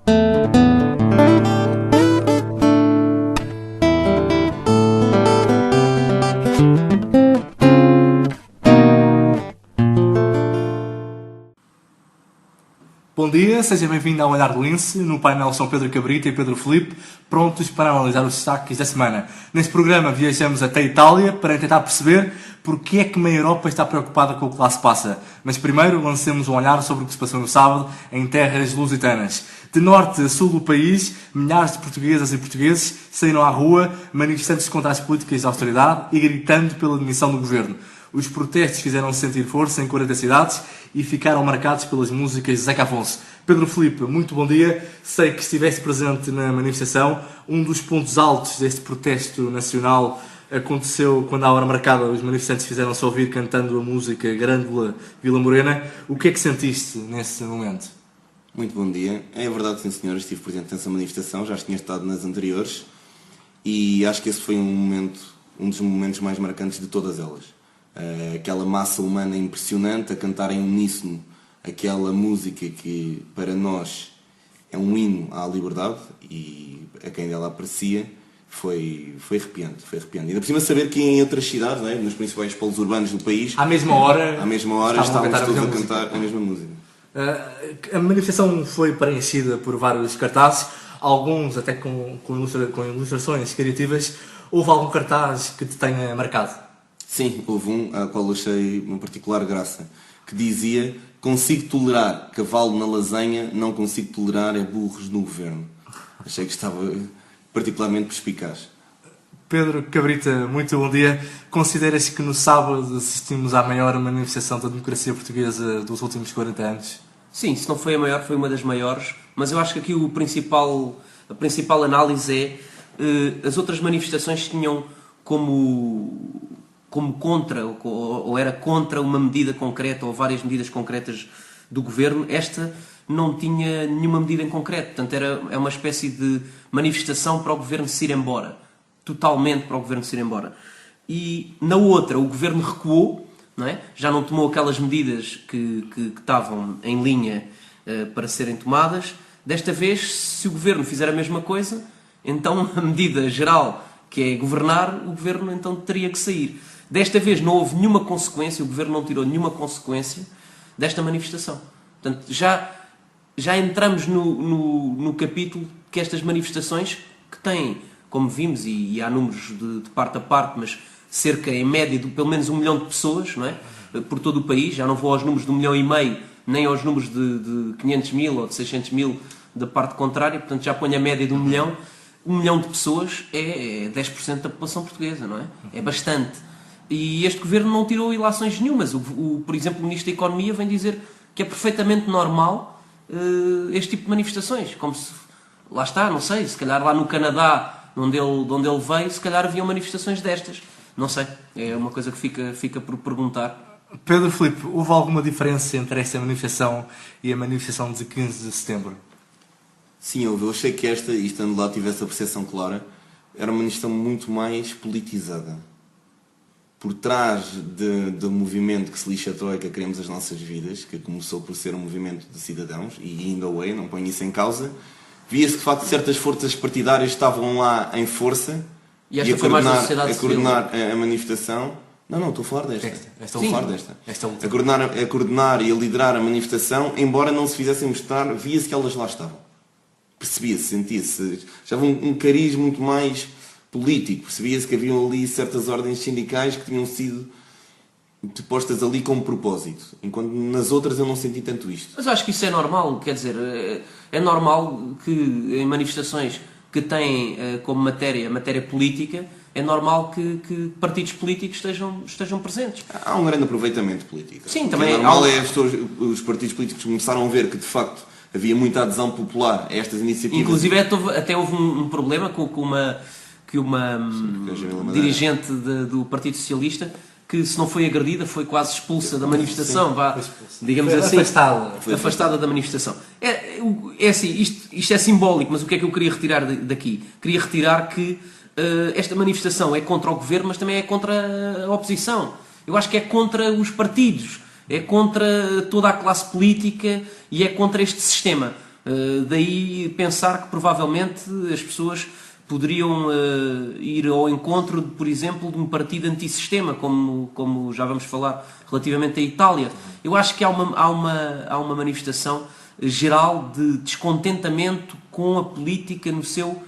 Bom dia, seja bem-vindo ao Olhar do Lince. No painel são Pedro Cabrita e Pedro Filipe, prontos para analisar os destaques da semana. Neste programa viajamos até a Itália para tentar perceber porque é que meia Europa está preocupada com o que lá se passa. Mas primeiro lancemos um olhar sobre o que se passou no sábado em terras lusitanas. De norte a sul do país, milhares de portuguesas e portugueses saíram à rua, manifestantes contra as políticas de austeridade e gritando pela demissão do governo. Os protestos fizeram-se sentir força em 40 cidades e ficaram marcados pelas músicas de Zeca Afonso. Pedro Filipe, muito bom dia. Sei que estiveste presente na manifestação. Um dos pontos altos deste protesto nacional aconteceu quando, à hora marcada, os manifestantes fizeram-se ouvir cantando a música Grândola Vila Morena. O que é que sentiste nesse momento? Muito bom dia. É verdade, sim senhor, estive presente nessa manifestação, já tinha estado nas anteriores e acho que esse foi um dos momentos mais marcantes de todas elas. Aquela massa humana impressionante a cantar em uníssono aquela música que para nós é um hino à liberdade e a quem dela aprecia foi arrepiante. Ainda por cima saber que em outras cidades, né, nos principais polos urbanos do país, à mesma hora estávamos todos a cantar a mesma música. A manifestação foi preenchida por vários cartazes, alguns até com ilustrações criativas. Houve algum cartaz que te tenha marcado? Sim, houve um ao qual achei uma particular graça, que dizia: consigo tolerar cavalo na lasanha, não consigo tolerar burros no governo. Achei que estava particularmente perspicaz. Pedro Cabrita, muito bom dia. Consideras que no sábado assistimos à maior manifestação da democracia portuguesa dos últimos 40 anos? Sim, se não foi a maior, foi uma das maiores, mas eu acho que aqui a principal análise é as outras manifestações tinham como contra, ou era contra uma medida concreta ou várias medidas concretas do governo. Esta não tinha nenhuma medida em concreto, portanto é uma espécie de manifestação para o governo se ir embora, totalmente para o governo se ir embora. E na outra o governo recuou, não é? Já não tomou aquelas medidas que estavam em linha para serem tomadas. Desta vez, se o governo fizer a mesma coisa, então a medida geral, que é governar, o governo então teria que sair. Desta vez não houve nenhuma consequência, o governo não tirou nenhuma consequência desta manifestação. Portanto, já entramos no capítulo que estas manifestações, que têm, como vimos, e há números de parte a parte, mas cerca, em média, de pelo menos 1 milhão de pessoas, não é? Por todo o país. Já não vou aos números de 1,5 milhão, nem aos números de 500 mil ou de 600 mil da parte contrária, portanto já põe a média de 1 milhão. 1 milhão de pessoas é 10% da população portuguesa, não é? É bastante. E este governo não tirou ilações nenhumas. Por exemplo, o Ministro da Economia vem dizer que é perfeitamente normal este tipo de manifestações. Como se, lá está, não sei, se calhar lá no Canadá, de onde ele veio, se calhar haviam manifestações destas. Não sei, é uma coisa que fica por perguntar. Pedro Filipe, houve alguma diferença entre esta manifestação e a manifestação de 15 de setembro? Sim, houve. Eu achei que esta, e estando lá tivesse a percepção clara, era uma manifestação muito mais politizada. Por trás do movimento que se lixa a Troika, queremos as nossas vidas, que começou por ser um movimento de cidadãos, e ainda o é, não ponho isso em causa, via-se que de facto certas forças partidárias estavam lá em força e a coordenar a manifestação. Não, estou a falar desta. A coordenar e a liderar a manifestação, embora não se fizessem mostrar, via-se que elas lá estavam. Percebia-se, sentia-se. Já havia um cariz muito mais político. Percebia-se que haviam ali certas ordens sindicais que tinham sido postas ali como propósito. Enquanto nas outras eu não senti tanto isto. Mas eu acho que isso é normal. Quer dizer, é normal que em manifestações que têm como matéria política, é normal que partidos políticos estejam presentes. Há um grande aproveitamento político. Sim, também é normal. Os partidos políticos começaram a ver que de facto havia muita adesão popular a estas iniciativas. Inclusive até houve um problema com uma dirigente do Partido Socialista que, se não foi agredida, foi quase expulsa da manifestação, digamos assim, afastada da manifestação. É assim, isto é simbólico, mas o que é que eu queria retirar daqui? Queria retirar que esta manifestação é contra o governo, mas também é contra a oposição. Eu acho que é contra os partidos, é contra toda a classe política e é contra este sistema. Daí pensar que provavelmente as pessoas poderiam ir ao encontro, por exemplo, de um partido antissistema, como já vamos falar relativamente à Itália. Eu acho que há uma manifestação geral de descontentamento com a política no seu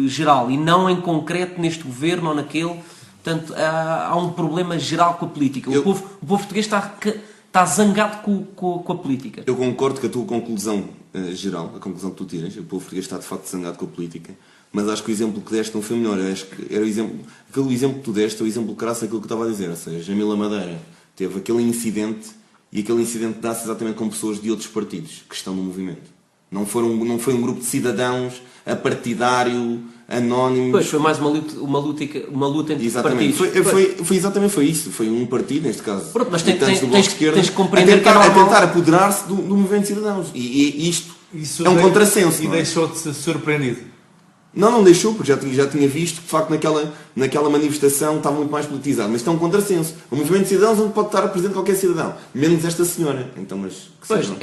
geral, e não em concreto neste governo ou naquele. Portanto, há um problema geral com a política. O povo português está zangado com a política. Eu concordo com a tua conclusão geral, a conclusão que tu tiras. O povo português está de facto zangado com a política. Mas acho que o exemplo que deste não foi melhor. Eu acho que era aquele exemplo que tu deste é o exemplo crasso daquilo que eu estava a dizer. Ou seja, Jamila Madeira teve aquele incidente, e aquele incidente dá-se exatamente com pessoas de outros partidos que estão no movimento. Não foi um grupo de cidadãos apartidário, anónimos. Pois, foi mais uma luta entre exatamente. partidos. Foi exatamente isso. Foi um partido, neste caso. Pronto, mas tens de que compreender a tentar apoderar-se do movimento de cidadãos. E isto é um contrassenso. E deixou-te surpreendido? Não deixou, porque já tinha visto que de facto naquela manifestação estava muito mais politizado. Mas isto é um contrassenso. O movimento de cidadãos não pode estar presente qualquer cidadão, menos esta senhora. Então, mas que pois, sejam.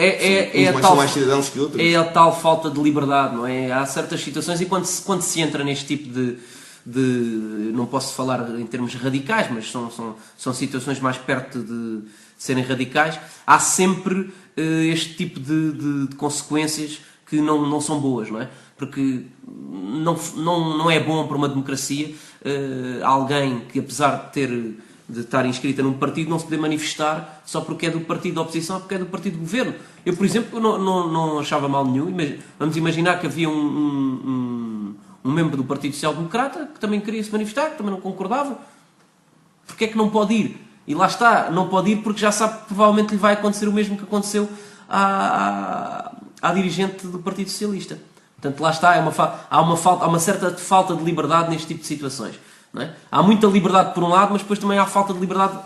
São mais cidadãos que outros. É a tal falta de liberdade, não é? Há certas situações, e quando se entra neste tipo de não posso falar em termos radicais, mas são situações mais perto de serem radicais, há sempre este tipo de consequências que não são boas, não é? Porque não é bom para uma democracia alguém que, apesar de estar inscrita num partido, não se poder manifestar só porque é do partido da oposição ou porque é do partido do governo. Eu, por exemplo, não achava mal nenhum. Vamos imaginar que havia um membro do Partido Social Democrata que também queria se manifestar, que também não concordava. Porque é que não pode ir? E lá está, não pode ir porque já sabe que provavelmente lhe vai acontecer o mesmo que aconteceu à dirigente do Partido Socialista. Portanto, lá está, há uma certa falta de liberdade neste tipo de situações. Não é? Há muita liberdade por um lado, mas depois também há falta de liberdade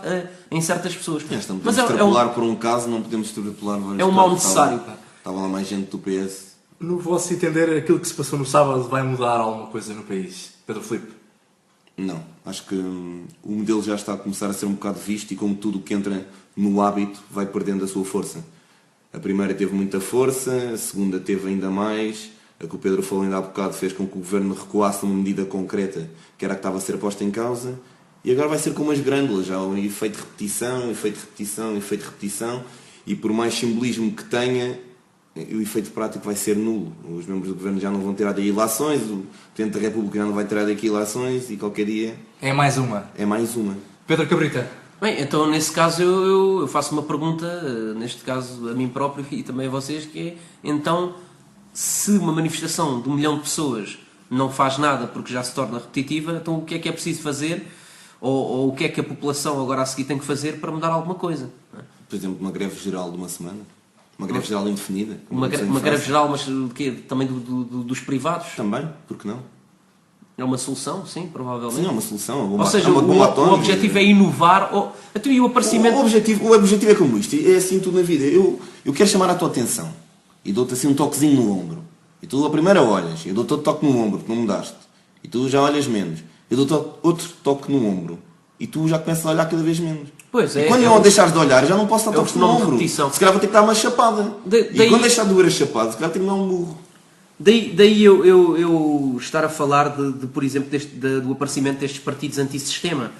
em certas pessoas. Não podemos extrapolar por um caso, não podemos extrapolar vários. É um mal necessário. Estava lá mais gente do PS. No vosso entender, aquilo que se passou no sábado vai mudar alguma coisa no país? Pedro Filipe? Não. Acho que o modelo já está a começar a ser um bocado visto, e como tudo o que entra no hábito vai perdendo a sua força. A primeira teve muita força, a segunda teve ainda mais. A que o Pedro falou ainda há bocado fez com que o governo recuasse uma medida concreta, que era a que estava a ser posta em causa, e agora vai ser como as grândulas, já um efeito de repetição, efeito de repetição, efeito de repetição, e por mais simbolismo que tenha, o efeito prático vai ser nulo. Os membros do governo já não vão tirar daí ilações, o Presidente da República já não vai tirar daqui ilações, e qualquer dia... É mais uma. Pedro Cabrita? Bem, então nesse caso eu faço uma pergunta, neste caso a mim próprio e também a vocês, que é, então, se uma manifestação de 1 milhão de pessoas não faz nada porque já se torna repetitiva, então o que é preciso fazer, ou o que é que a população agora a seguir tem que fazer para mudar alguma coisa? Não é? Por exemplo, uma greve geral de uma semana? Uma greve geral indefinida? Uma greve geral, mas de quê? Também dos privados? Também, porque não? É uma solução, sim, provavelmente. Sim, é uma solução. Ou seja, o objetivo é inovar. E o aparecimento... O objetivo é como isto, é assim tudo na vida. Eu quero chamar a tua atenção e dou-te assim um toquezinho no ombro. E tu a primeira olhas, eu dou-te outro toque no ombro, que não mudaste. E tu já olhas menos. Eu dou-te outro toque no ombro. E tu já começas a olhar cada vez menos. Pois é. E quando não deixares de olhar, já não posso dar toques no ombro. Se calhar vou ter que dar uma chapada. E quando deixar de doer a chapada, se calhar tenho que dar um burro. Daí eu estar a falar por exemplo, do aparecimento destes partidos antissistema,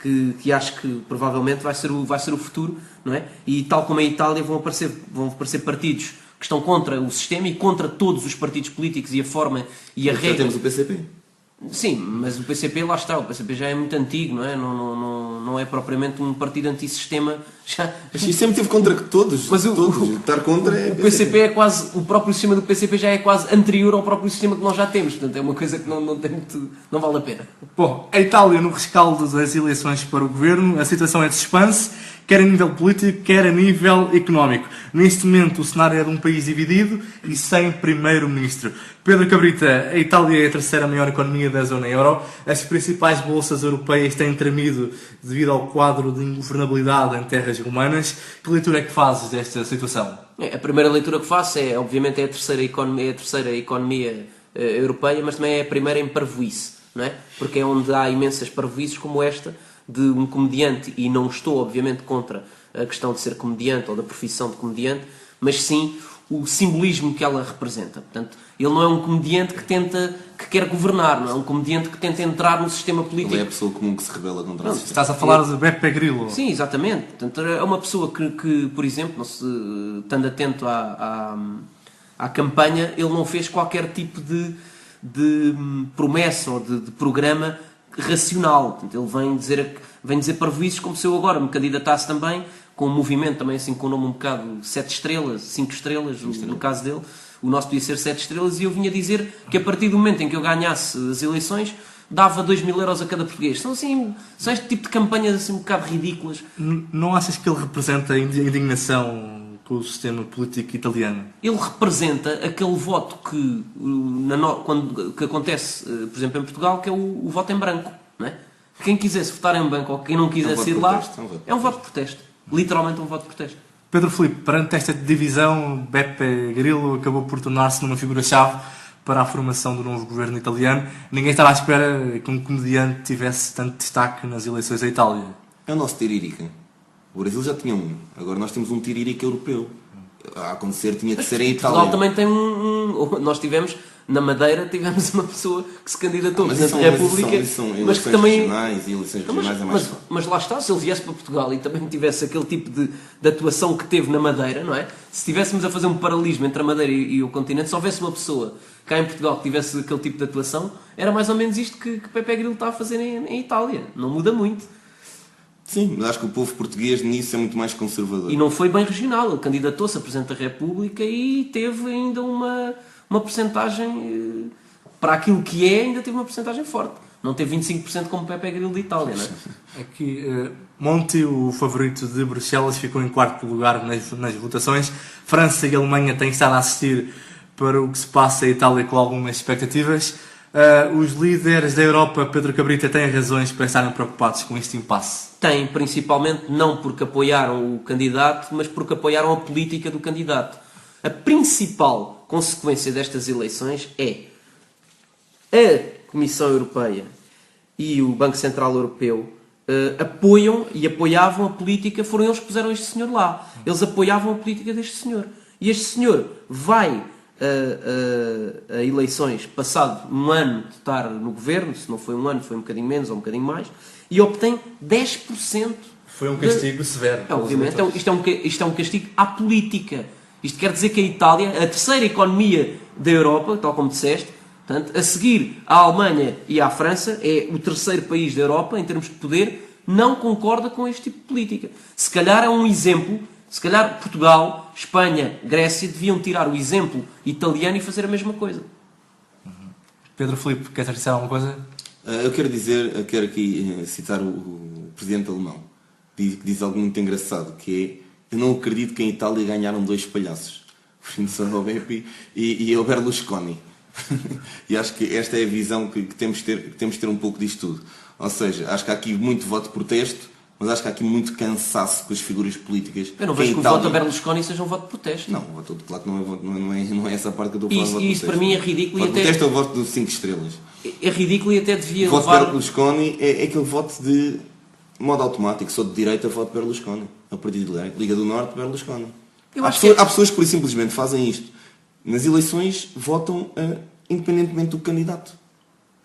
que acho que provavelmente vai ser o futuro, não é? E tal como a Itália vão aparecer partidos que estão contra o sistema e contra todos os partidos políticos e a forma e a regra. Já temos o PCP. Sim, mas o PCP, lá está, o PCP já é muito antigo, não é? Não é propriamente um partido antissistema. Mas sempre teve contra todos. Mas estar contra é o PCP é quase, o próprio sistema do PCP já é quase anterior ao próprio sistema que nós já temos, portanto é uma coisa que não vale a pena. Bom, a Itália no rescaldo das eleições para o governo, a situação é de suspense, quer a nível político, quer a nível económico. Neste momento o cenário é de um país dividido e sem primeiro-ministro. Pedro Cabrita, a Itália é a terceira maior economia da zona euro. As principais bolsas europeias têm tremido devido ao quadro de ingovernabilidade em terras romanas. Que leitura é que fazes desta situação? A primeira leitura que faço é, obviamente, a terceira economia europeia, mas também é a primeira em parvoíce, não é? Porque é onde há imensas parvoíces como esta de um comediante, e não estou, obviamente, contra a questão de ser comediante ou da profissão de comediante, mas sim o simbolismo que ela representa. Portanto, ele não é um comediante que quer governar, não é um comediante que tenta entrar no sistema político. Ele é a pessoa comum que se rebela contra o sistema. Estás a falar de Beppe Grillo. Sim, exatamente. Portanto, é uma pessoa que por exemplo, não se, estando atento à campanha, ele não fez qualquer tipo de promessa ou de programa racional. Portanto, ele vem dizer parvoíces, como se eu agora me candidatasse também, com um movimento também assim com um nome um bocado 7 estrelas, 5 estrelas, no caso dele. O nosso podia ser 7 estrelas, e eu vinha dizer que a partir do momento em que eu ganhasse as eleições, dava 2.000 euros a cada português. São este tipo de campanhas assim um bocado ridículas. Não achas que ele representa a indignação com o sistema político italiano? Ele representa aquele voto que acontece, por exemplo, em Portugal, que é o voto em branco. Não é? Quem quisesse votar em branco ou quem não quisesse ir lá, é um voto de protesto. Literalmente um voto de protesto. Pedro Filipe, perante esta divisão, Beppe Grillo acabou por tornar-se numa figura-chave para a formação do novo governo italiano. Ninguém estava à espera que um comediante tivesse tanto destaque nas eleições da Itália. É o nosso tiririca. O Brasil já tinha um. Agora nós temos um tiririca europeu. A acontecer tinha que ser em Itália. Portugal também tem nós tivemos, na Madeira, tivemos uma pessoa que se candidatou a Presidente da República, mas que também... regionais e eleições regionais é mais fácil. Mas lá está, se ele viesse para Portugal e também tivesse aquele tipo de atuação que teve na Madeira, não é? Se estivéssemos a fazer um paralelismo entre a Madeira e o continente, se houvesse uma pessoa cá em Portugal que tivesse aquele tipo de atuação, era mais ou menos isto que Beppe Grillo está a fazer em Itália. Não muda muito. Sim, mas acho que o povo português nisso é muito mais conservador. E não foi bem regional. Ele candidatou-se a Presidente da República e teve ainda uma percentagem, para aquilo que é, ainda teve uma percentagem forte. Não teve 25% como Beppe Grillo de Itália, não é? Aqui, Monti, o favorito de Bruxelas, ficou em quarto lugar nas votações. França e Alemanha têm estado a assistir para o que se passa em Itália com algumas expectativas. Os líderes da Europa, Pedro Cabrita, têm razões para estarem preocupados com este impasse? Têm, principalmente não porque apoiaram o candidato, mas porque apoiaram a política do candidato. A principal consequência destas eleições é a Comissão Europeia e o Banco Central Europeu apoiam e apoiavam a política, foram eles que puseram este senhor lá. Eles apoiavam a política deste senhor. E este senhor vai a eleições, passado um ano de estar no governo, se não foi um ano, foi um bocadinho menos ou um bocadinho mais, e obtém 10%. Foi um castigo severo. Obviamente, isto é um castigo à política. Isto quer dizer que a Itália, a terceira economia da Europa, tal como disseste, portanto, a seguir à Alemanha e à França, é o terceiro país da Europa, em termos de poder, não concorda com este tipo de política. Se calhar é um exemplo, se calhar Portugal, Espanha, Grécia deviam tirar o exemplo italiano e fazer a mesma coisa. Pedro Filipe, queres acrescentar alguma coisa? Eu quero aqui citar o presidente alemão, que diz algo muito engraçado, que é: eu não acredito que em Itália ganharam 2 palhaços, o Beppe e o Berlusconi. E acho que esta é a visão que temos de ter um pouco disto tudo. Ou seja, acho que há aqui muito voto de protesto, mas acho que há aqui muito cansaço com as figuras políticas. Eu não vejo que o voto a Berlusconi seja um voto de protesto. Não, claro que não é essa parte que eu estou a falar. Isso para mim é ridículo. O voto de protesto é o voto de 5 estrelas. É ridículo e até devia levar... O voto levar... de Berlusconi é aquele voto de modo automático. Sou de direita, voto Berlusconi. É o partido de direita. Liga do Norte, Berlusconi. Há pessoas que por simplesmente fazem isto. Nas eleições votam independentemente do candidato.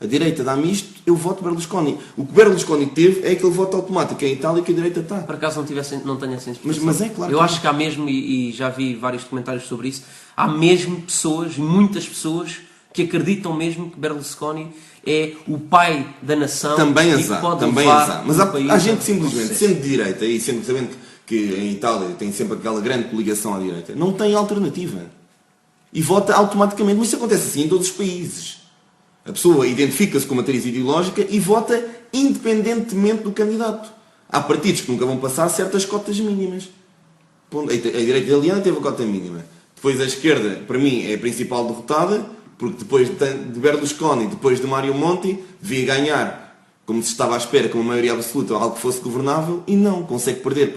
A direita dá-me isto, eu voto Berlusconi. O que Berlusconi teve é aquele voto automático. É em Itália que a direita está. Por acaso não tenho essa inspiração. Mas é claro. Eu acho que há mesmo, e já vi vários documentários sobre isso, há mesmo pessoas, muitas pessoas, que acreditam mesmo que Berlusconi é o pai da nação. Também e azar, que pode também levar azar. Mas há gente simplesmente, sendo de direita e sabendo que em Itália tem sempre aquela grande coligação à direita, não tem alternativa. E vota automaticamente. Mas isso acontece assim em todos os países. A pessoa identifica-se com uma matriz ideológica e vota independentemente do candidato. Há partidos que nunca vão passar certas cotas mínimas. A direita italiana teve a cota mínima. Depois a esquerda, para mim, é a principal derrotada, porque depois de Berlusconi, depois de Mario Monti, devia ganhar, como se estava à espera, com uma maioria absoluta, algo que fosse governável, e não, consegue perder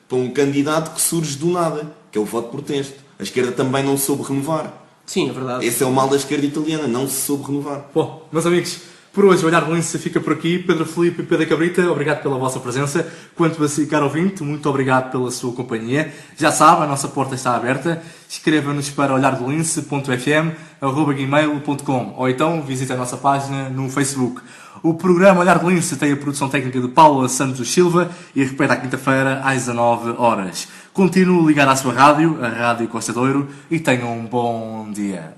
para um candidato que surge do nada, que é o voto de protesto. A esquerda também não soube renovar. Sim, é verdade. Esse é o mal da esquerda italiana, não se soube renovar. Bom, meus amigos, Por hoje, o Olhar de Lince fica por aqui. Pedro Filipe e Pedro Cabrita, obrigado pela vossa presença. Quanto a si, caro ouvinte, muito obrigado pela sua companhia. Já sabe, a nossa porta está aberta. Escreva-nos para olhardelince.fm@gmail.com ou então visite a nossa página no Facebook. O programa Olhar de Lince tem a produção técnica de Paula Santos Silva e repete à quinta-feira às 19 horas. Continue ligado à sua rádio, a Rádio Costa Douro, e tenham um bom dia.